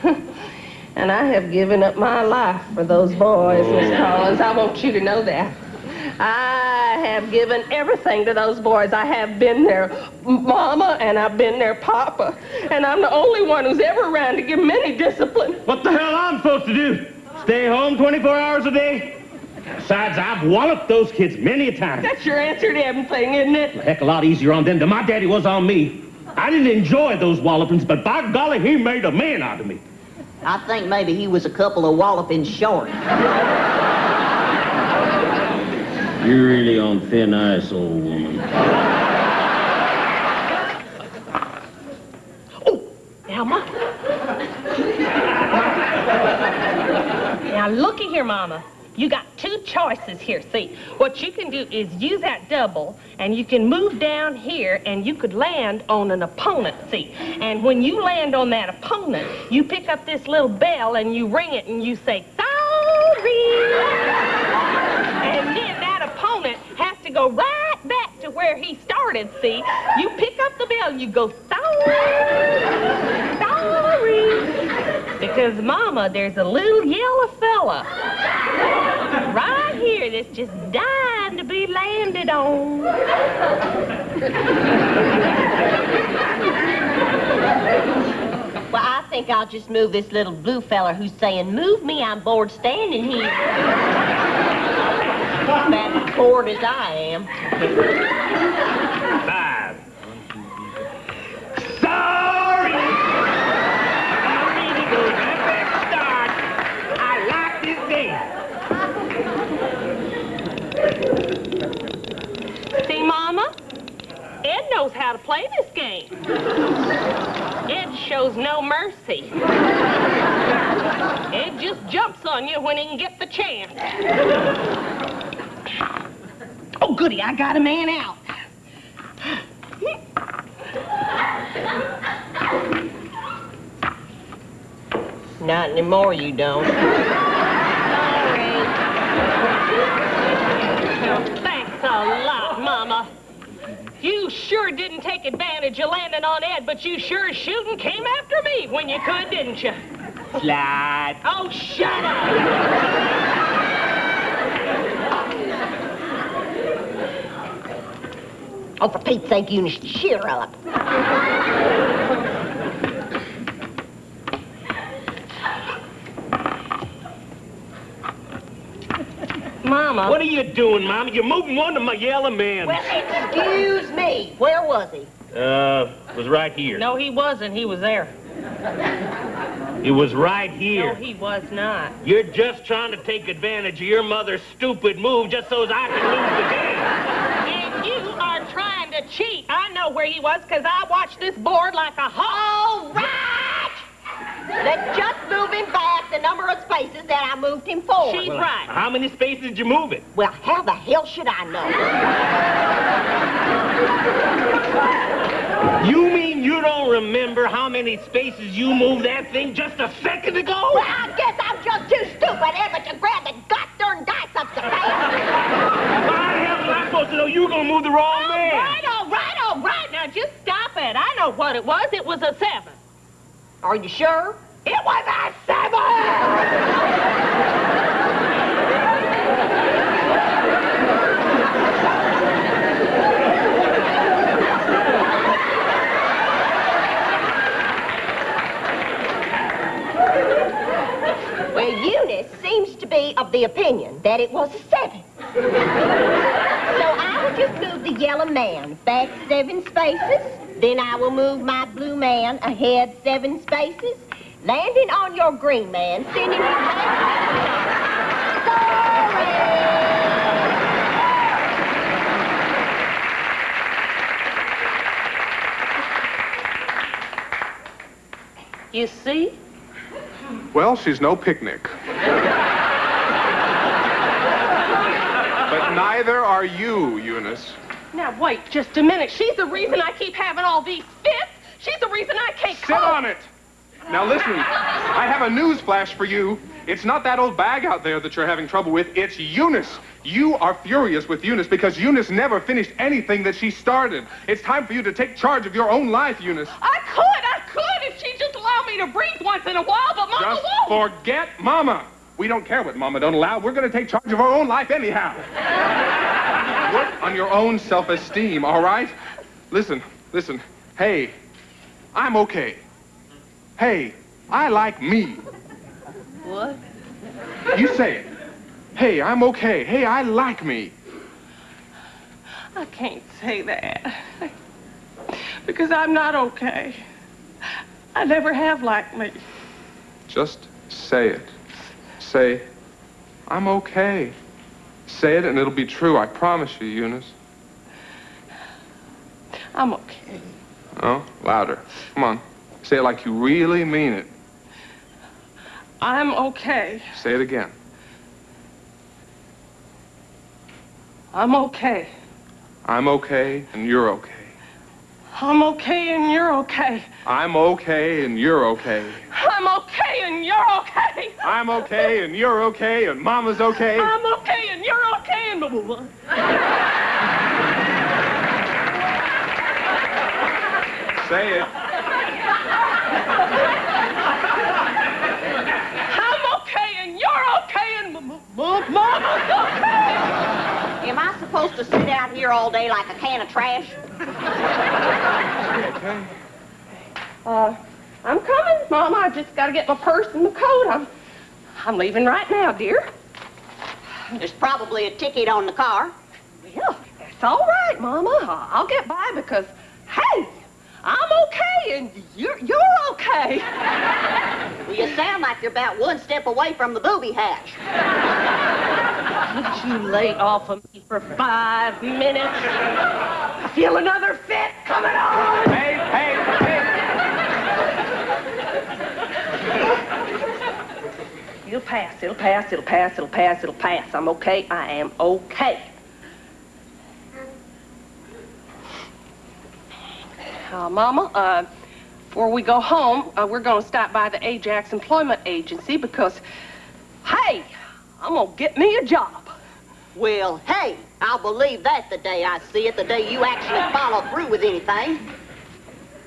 And I have given up my life for those boys, Miss Collins. I want you to know that. I have given everything to those boys. I have been their mama, and I've been their papa. And I'm the only one who's ever around to give them any discipline. What the hell I'm supposed to do? Stay home 24 hours a day? Besides, I've walloped those kids many a time. That's your answer to everything, isn't it? A heck of a lot easier on them than my daddy was on me. I didn't enjoy those wallopings, but by golly, he made a man out of me. I think maybe he was a couple of walloping short. You're really on thin ice, old woman. Alma? Now, looky here, Mama. You got two choices here, see. What you can do is use that double, and you can move down here, and you could land on an opponent, see. And when you land on that opponent, you pick up this little bell, and you ring it, and you say, sorry. And then that opponent has to go right back to where he started, see. You pick up the bell, and you go, sorry. Because, Mama, there's a little yellow fella right here that's just dying to be landed on. Well, I think I'll just move this little blue fella who's saying, move me, I'm bored standing here. About as bored as I am. 5. Sorry! I'm ready to go right back to start. I like this game. See, Mama? Ed knows how to play this game. Ed shows no mercy. Ed just jumps on you when he can get the chance. Oh, goody, I got a man out. Not anymore, you don't. Thanks a lot, Mama. You sure didn't take advantage of landing on Ed, but you sure shooting came after me when you could, didn't you? Slide. Oh, shut up! Oh, for Pete's sake, Eunice, cheer up. Mama. What are you doing, Mama? You're moving one of my yellow men. Well, excuse me. Where was he? Was right here. No, he wasn't. He was there. It was right here. No, he was not. You're just trying to take advantage of your mother's stupid move just so as I can lose the game. And you are trying to cheat. I know where he was because I watched this board like a hawk. All right! Let's just move him back the number of spaces that I moved him forward. She's right. How many spaces did you move it? Well, how the hell should I know? You mean you don't remember how many spaces you moved that thing just a second ago? Well, I guess I'm just too stupid ever to grab the goddamn dice up the past. Why the hell was I supposed to know you were going to move the wrong man? All right. Now, just stop it. I know what it was. It was a 7. Are you sure? It was a 7! Well, Eunice seems to be of the opinion that it was a 7. So I will just move the yellow man back 7 spaces. Then I will move my blue man ahead 7 spaces, landing on your green man, sending him back. Sorry! You see? Well, she's no picnic. But neither are you, Eunice. Now, wait just a minute. She's the reason I keep having all these fits. She's the reason I can't Sit on it! Now listen, I have a news flash for you. It's not that old bag out there that you're having trouble with, it's Eunice. You are furious with Eunice because Eunice never finished anything that she started. It's time for you to take charge of your own life, Eunice. I could if she just allowed me to breathe once in a while, but Mama Just won't. forget Mama. We don't care what Mama don't allow. We're going to take charge of our own life anyhow. Work on your own self-esteem, all right? Listen. Hey, I'm okay. Hey, I like me. What? You say it. Hey, I'm okay. Hey, I like me. I can't say that. Because I'm not okay. I never have liked me. Just say it. Say, I'm okay. Say it and it'll be true. I promise you, Eunice. I'm okay. Oh, louder. Come on. Say it like you really mean it. I'm okay. Say it again. I'm okay. I'm okay and you're okay. I'm okay and you're okay. I'm okay and you're okay. I'm okay and you're okay. I'm okay and you're okay and Mama's okay. I'm okay and you're okay and Say it. I'm okay and you're okay and Mama's okay. Am I supposed to sit out here all day like a can of trash? Okay. I'm coming, Mama. I just got to get my purse and my coat. I'm leaving right now, dear. There's probably a ticket on the car. Well, that's all right, Mama. I'll get by because, hey, I'm okay and you're okay. Well, you sound like you're about one step away from the booby hatch. Would you lay off of me for 5 minutes? I feel another fit coming on. Hey. It'll pass, it'll pass, it'll pass, it'll pass, it'll pass. I'm okay, I am okay. Mama, before we go home, we're going to stop by the Ajax Employment Agency because, hey, I'm going to get me a job. Well, hey, I'll believe that the day I see it, the day you actually follow through with anything.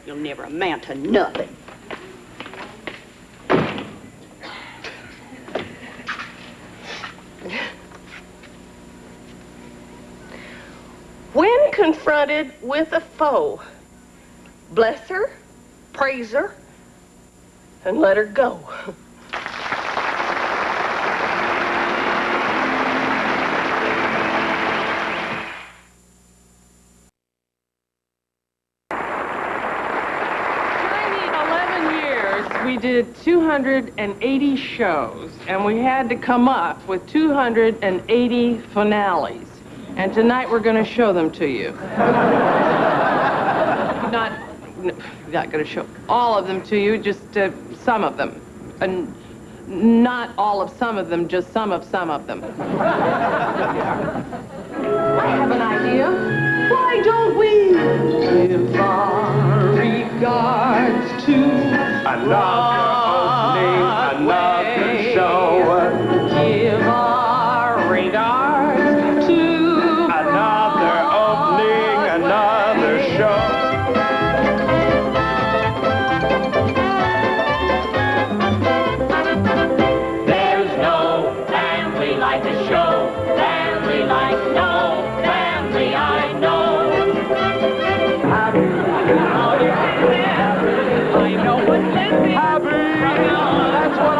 You'll never amount to nothing. When confronted with a foe, bless her, praise her, and let her go. We did 280 shows, and we had to come up with 280 finales. And tonight we're going to show them to you. Not going to show all of them to you, just some of them. And not all of some of them, just some of them. I have an idea. Why don't we give our regards to Another opening, another show. Give our regards to Another opening, another show. There's no family like a show. Family like no family I know. I know what this is. That's what I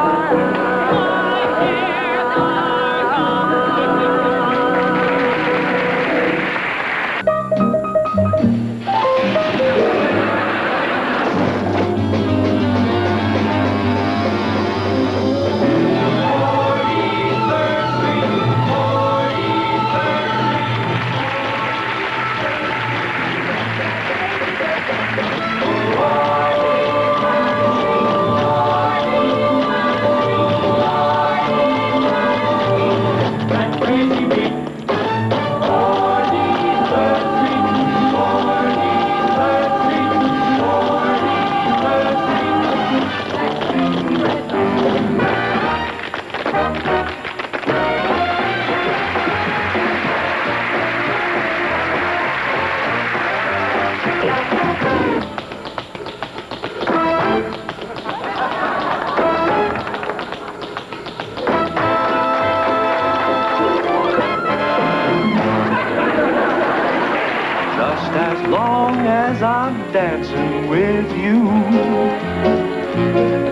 as long as I'm dancing with you,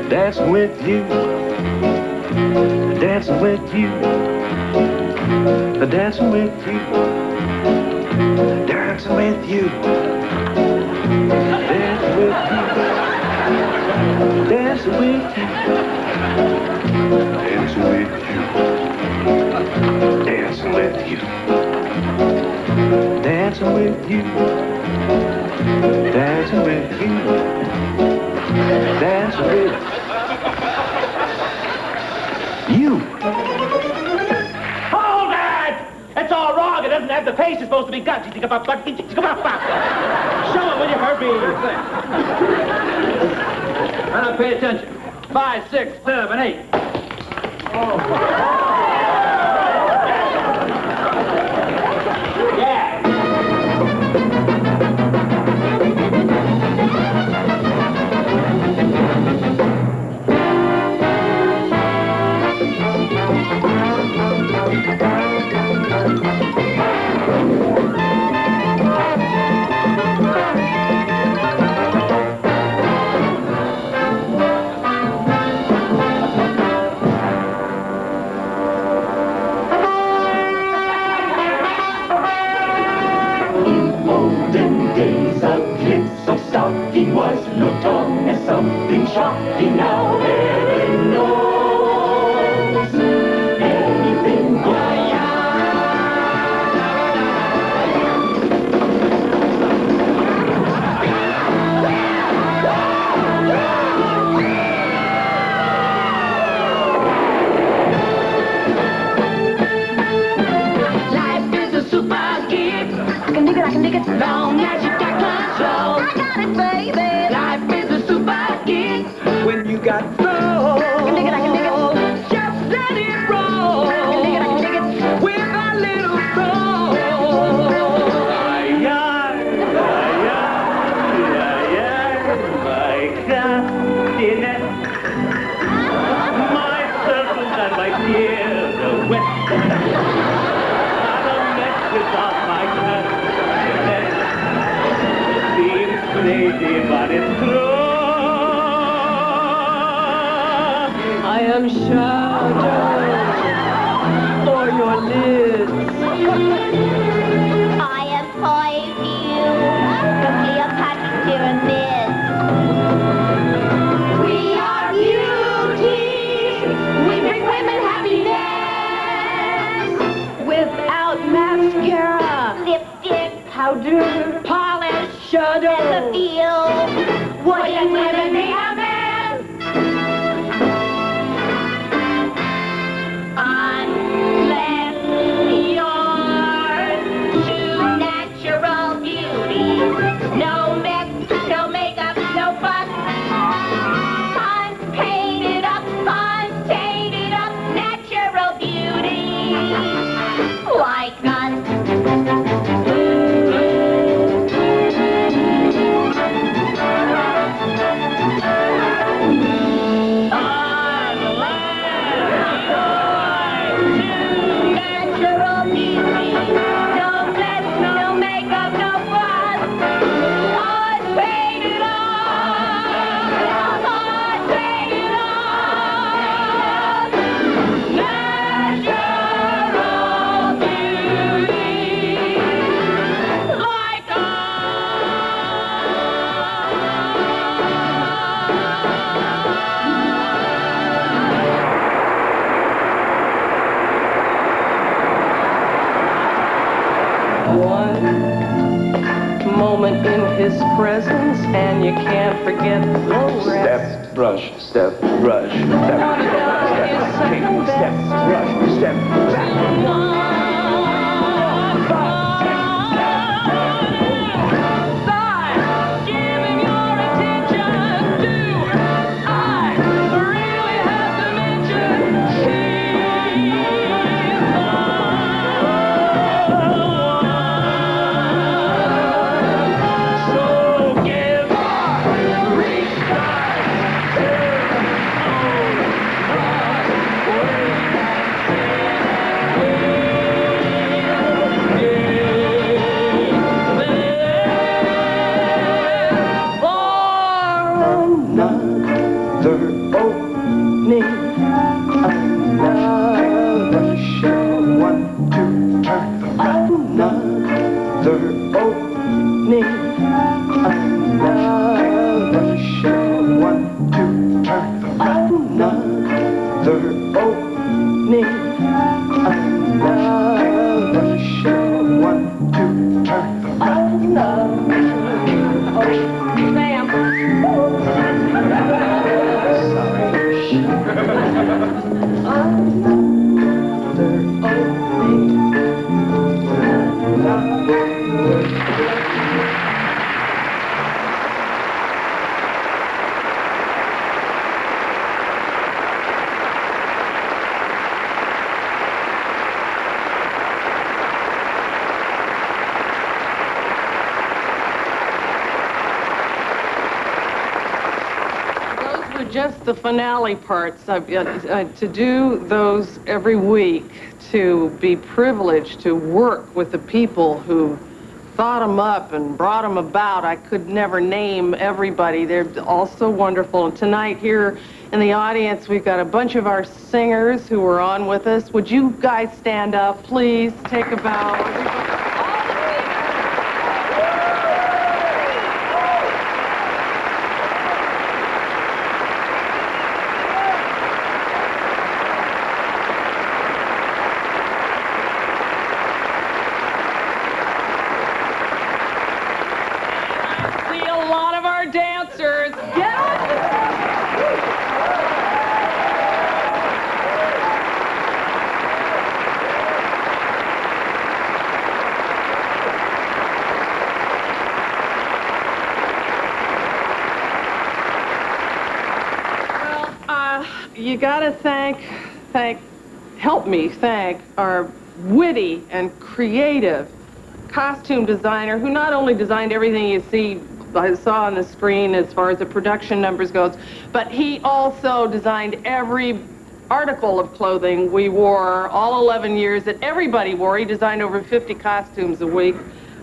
dancing with you. dancing with you, dancing with you, dancing with you, dancing with you, dancing with you, dancing with you, dancing with you, dancing with you, dancing with you, dancing with you. Hold it! It's all wrong. It doesn't have the pace it's supposed to be got. Show it, will you, Herbie? Now pay attention. 5, 6, 7, 8. Stocking was looked on as something shocking. Now heaven knows anything goes. Life is a super gift. I can dig it, I can dig it. Long as you got control. I got it, baby. Life is a super gift. When you got flow, I can dig it, I can dig it. just let it roll. I can dig it, I can dig it. With a little soul. My continent, my circles and my tears are wet. I'm a mess without my continent. Seems crazy, but it's true. I am shadow for your lids. I am poison from Cleopatra's pyramid. We are beauty. We bring women happiness. Without mascara, Lipstick, powder, polish, shadow. and the feel. Wouldn't women be a man? Unless you're true natural beauty. No mess, no makeup, no fuss. Unpainted up, untainted up, natural beauty. Like us. Natural beauty. No mess, no makeup, no fuss. Unpainted up, unpainted up. Natural beauty. Like One moment in his presence, and you can't forget the rest. Step, brush, step, brush, step, step, brush, step, back. giving your attention to, I really have to mention, so give Another opening, just the finale parts. To do those every week, to be privileged to work with the people who thought them up and brought them about. I could never name everybody. They're all so wonderful. And tonight here in the audience, we've got a bunch of our singers who are on with us. Would you guys stand up, please? Take a bow. Dancers, get up! Well, you gotta help me thank our witty and creative costume designer who not only designed everything you I saw on the screen as far as the production numbers goes, but he also designed every article of clothing we wore all 11 years that everybody wore. He designed over 50 costumes a week,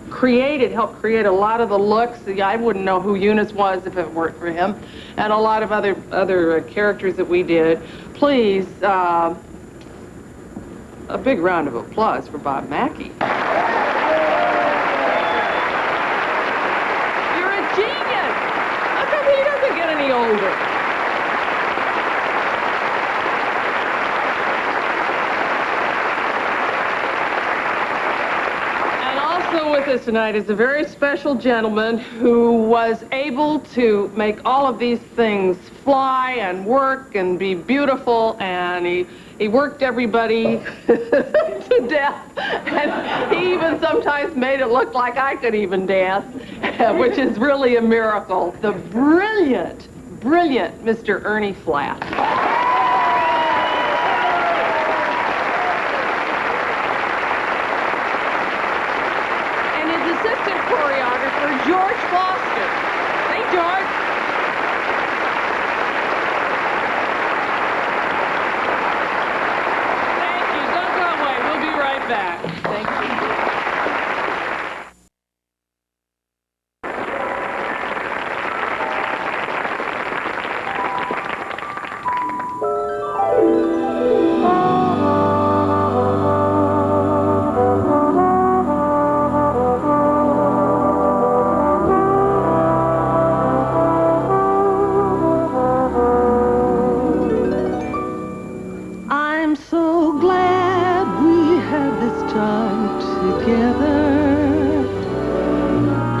helped create a lot of the looks. I wouldn't know who Eunice was if it weren't for him, and a lot of other characters that we did. Please, a big round of applause for Bob Mackey. He doesn't get any older. And also with us tonight is a very special gentleman who was able to make all of these things fly and work and be beautiful, and he worked everybody to death, and he even sometimes made it look like I could even dance, which is really a miracle. The brilliant, brilliant Mr. Ernie Flatt. And his assistant choreographer, George Foster. Hey, George. Back. Thank you. I'm so glad we had this time together,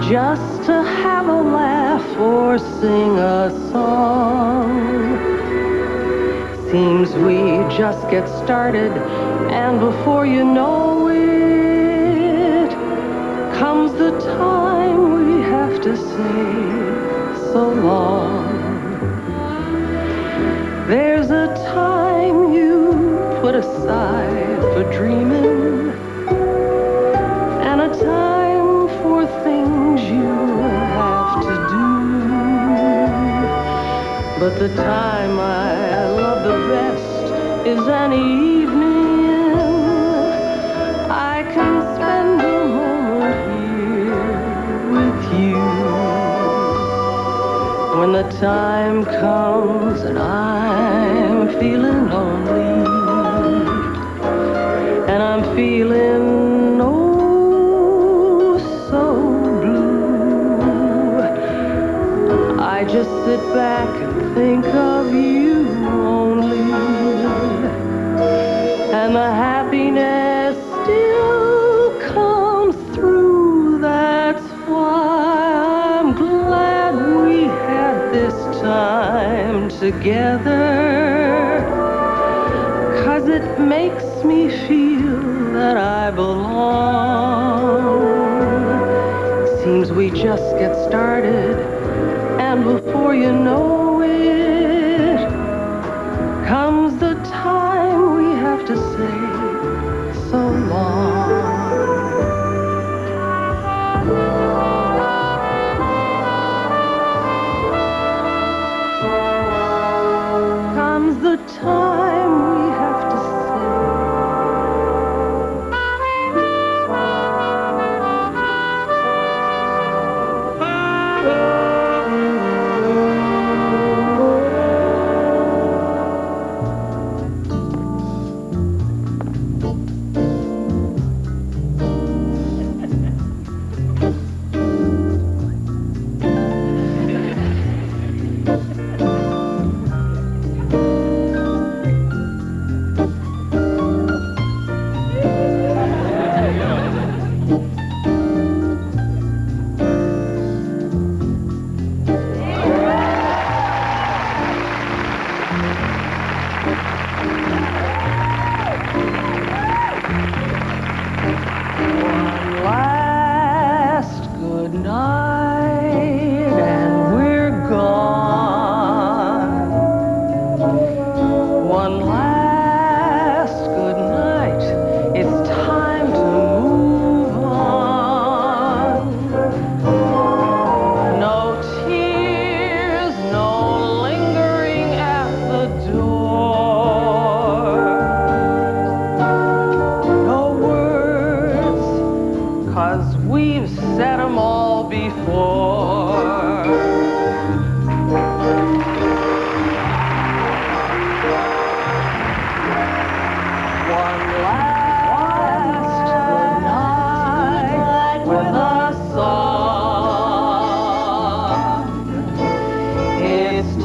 just to have a laugh or sing a song. Seems we just get started, and before you know it, comes the time we have to say so long. There's a time you put aside for dreaming, and a time for things you have to do. But the time I love the best is an evening I can spend a moment here with you. When the time comes and I'm feeling lonely, and I'm feeling oh so blue, I just sit back and think of you only, and the happiness still comes through. That's why I'm glad we had this time together, 'cause it makes me feel that I belong. Seems we just get started, and before you know it, comes the time we have to say so long.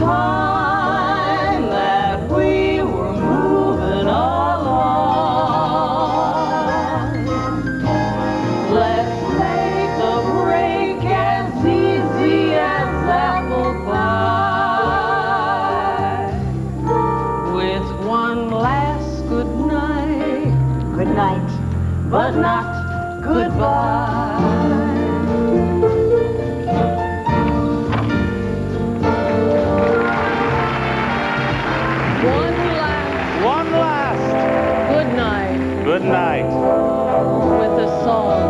time that we were moving along. Let's make the break as easy as apple pie. With one last good night. Good night. But not goodbye. One last. Good night. Good night. With a song.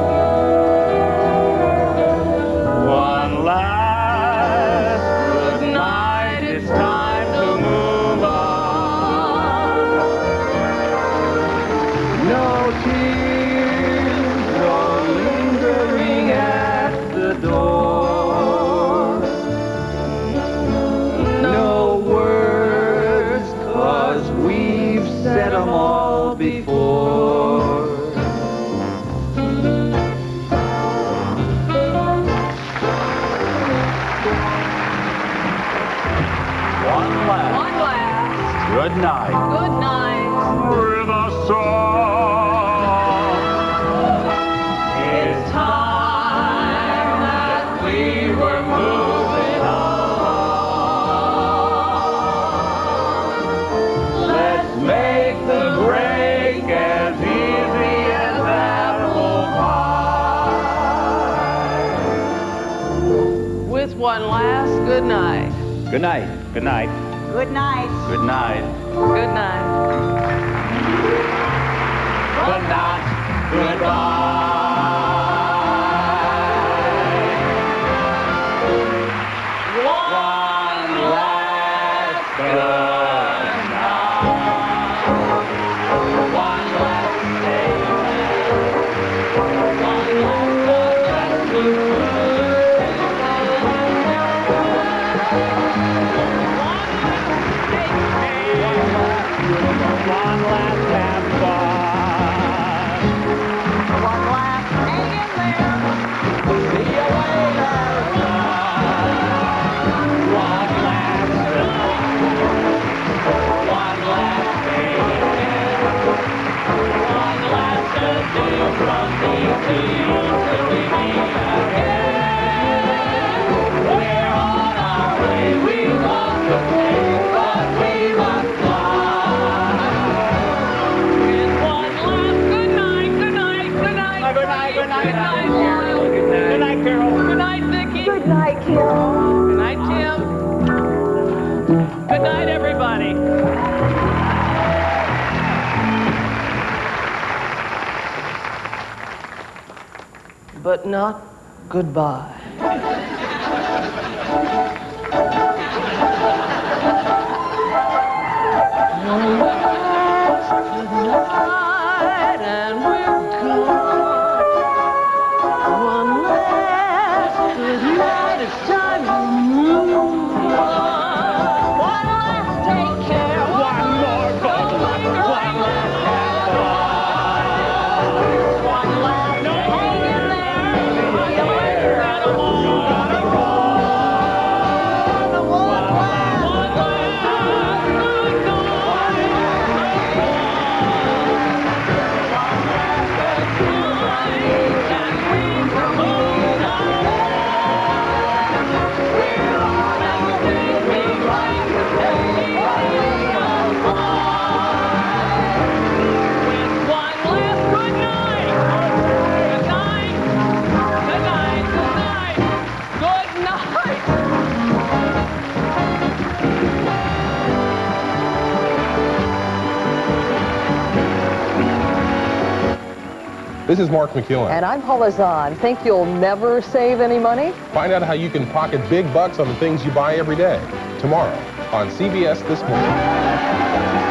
One last good night. It's time to move on. No tears, no lingering at the door. No words, 'cause we've said them all before. One last. One last. Good night. Good night. With a song. It's time that we were moving on. Let's make the break as easy as apple pie. With one last good night. Good night. Good night. Good night. Good night. Good night. But not goodbye. One last good night. One last day. One last one last have fun. One last hang in there. See you later, son. One last day. One last adieu from me to you till we meet again. We're on our way. We want to play, but we must fly. With one last good night, good night, good night. Good night, good night. Good night, Carol. Good night, Carol. Good night, Vicki. Good night, Carol. Good night, Tim. Good night, everybody. But not goodbye. One last good night and we're gone. One last good night, it's time to move on. One last take care. One more good night. One last have fun. One last hang in there. See you later, animal. Gotta run. One last good This is Mark McEwen. And I'm Paula Zahn. Think you'll never save any money? Find out how you can pocket big bucks on the things you buy every day. Tomorrow on CBS This Morning.